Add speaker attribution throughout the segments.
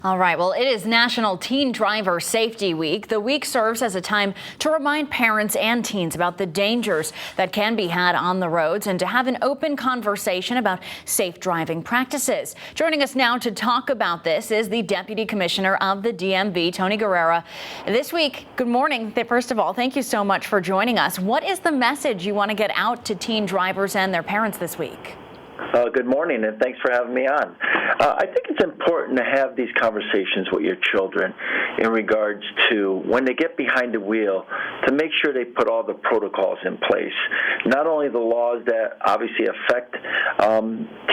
Speaker 1: All right, well, it is National Teen Driver Safety Week. The week serves as a time to remind parents and teens about the dangers that can be had on the roads and to have an open conversation about safe driving practices. Joining us now to talk about this is the Deputy Commissioner of the DMV, Tony Guerrera. This week, good morning. First of all, thank you so much for joining us. What is the message you want to get out to teen drivers and their parents this week?
Speaker 2: Good morning, and thanks for having me on. I think it's important to have these conversations with your children in regards to when they get behind the wheel to make sure they put all the protocols in place. Not only the laws that obviously affect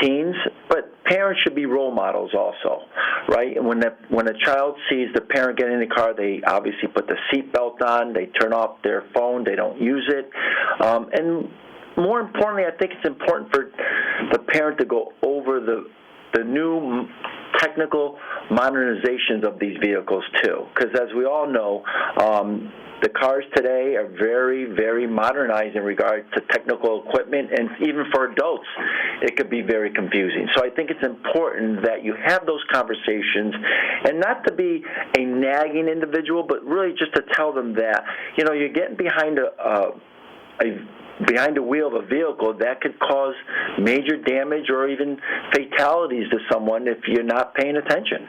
Speaker 2: teens, but parents should be role models also, right? And when a child sees the parent get in the car, they obviously put the seatbelt on, they turn off their phone, they don't use it, and more importantly, I think it's important for the parent to go over the new technical modernizations of these vehicles too, because as we all know, the cars today are very, very modernized in regard to technical equipment, and even for adults, it could be very confusing. So I think it's important that you have those conversations, and not to be a nagging individual, but really just to tell them that, you know, you're getting behind behind the wheel of a vehicle that could cause major damage or even fatalities to someone if you're not paying attention.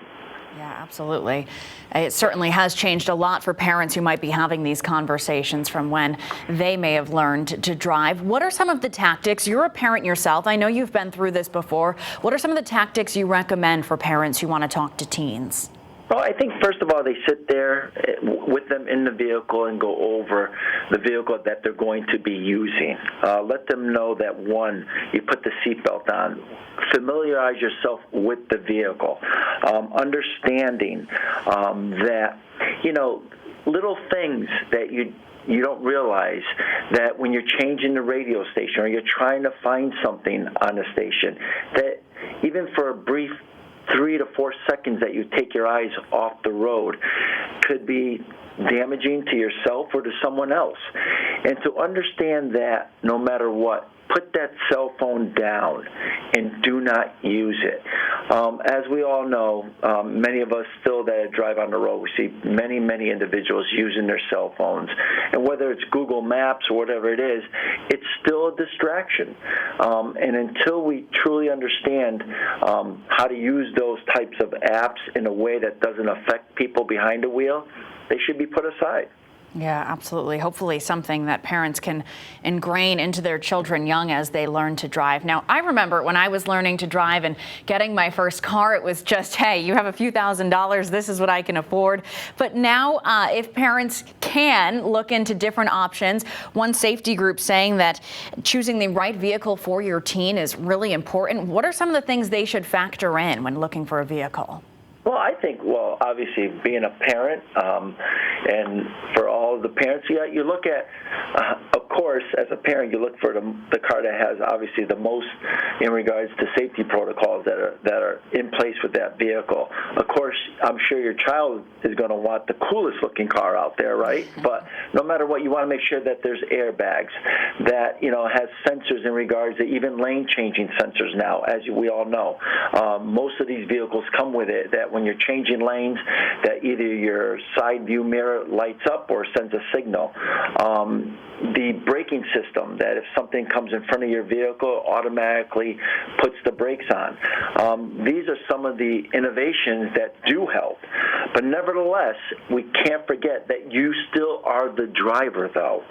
Speaker 1: Yeah, absolutely. It certainly has changed a lot for parents who might be having these conversations from when they may have learned to drive. What are some of the tactics? You're a parent yourself. I know you've been through this before. What are some of the tactics you recommend for parents who want to talk to teens?
Speaker 2: Well, I think, first of all, they sit there with them in the vehicle and go over the vehicle that they're going to be using. Let them know that, one, you put the seatbelt on. Familiarize yourself with the vehicle. Understanding that, you know, little things that you don't realize, that when you're changing the radio station or you're trying to find something on the station, that even for a brief 3 to 4 seconds that you take your eyes off the road could be damaging to yourself or to someone else. And to understand that no matter what, put that cell phone down and do not use it. As we all know, many of us still that drive on the road, we see many, many individuals using their cell phones. And whether it's Google Maps or whatever it is, it's still a distraction. And until we truly understand how to use those types of apps in a way that doesn't affect people behind the wheel, they should be put aside.
Speaker 1: Yeah, absolutely. Hopefully something that parents can ingrain into their children young as they learn to drive. Now, I remember when I was learning to drive and getting my first car, it was just, hey, you have a few $1,000s, this is what I can afford. But now, if parents can look into different options, one safety group saying that choosing the right vehicle for your teen is really important. What are some of the things they should factor in when looking for a vehicle?
Speaker 2: Well, I think, obviously, being a parent, and for all of the parents, you look at, of course, as a parent, you look for the car that has, obviously, the most in regards to safety protocols that are in place with that vehicle. Of course, I'm sure your child is going to want the coolest-looking car out there, right? But no matter what, you want to make sure that there's airbags, that, you know, has sensors in regards to even lane-changing sensors now, as we all know. Most of these vehicles come with it, that when you're changing lanes, that either your side view mirror lights up or sends a signal. The braking system, that if something comes in front of your vehicle, automatically puts the brakes on. These are some of the innovations that do help. But nevertheless, we can't forget that you still are the driver, though,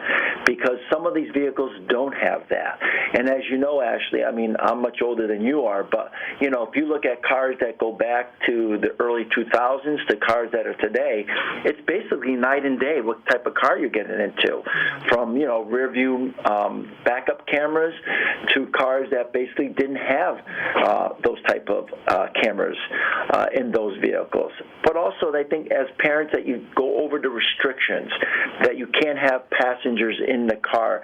Speaker 2: because some of these vehicles don't have that. And as you know, Ashley, I mean, I'm much older than you are, but, you know, if you look at cars that go back to the early 2000s to cars that are today, it's basically night and day what type of car you're getting into. From, you know, rear view backup cameras to cars that basically didn't have those type of cameras in those vehicles. But also I think as parents that you go over the restrictions, that you can't have passengers in the car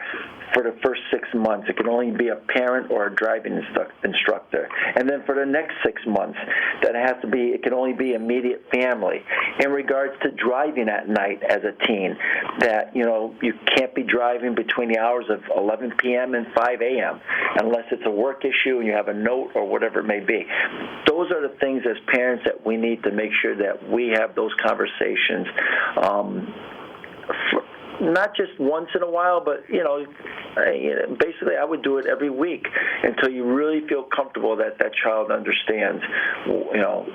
Speaker 2: for the first 6 months. It can only be a parent or a driving instructor. And then for the next 6 months, it can only be immediate family. In regards to driving at night as a teen, that, you can't be driving between the hours of 11 p.m. and 5 a.m. unless it's a work issue and you have a note or whatever it may be. Those are the things as parents that we need to make sure that we have those conversations, not just once in a while, but basically I would do it every week until you really feel comfortable that that child understands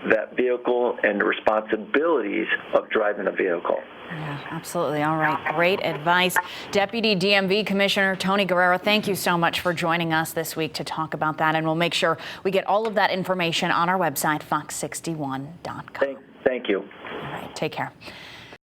Speaker 2: that vehicle and the responsibilities of driving a vehicle.
Speaker 1: Yeah, absolutely. All right. Great advice. Deputy DMV Commissioner Tony Guerrero, thank you so much for joining us this week to talk about that. And we'll make sure we get all of that information on our website, fox61.com.
Speaker 2: Thank you.
Speaker 1: All right. Take care.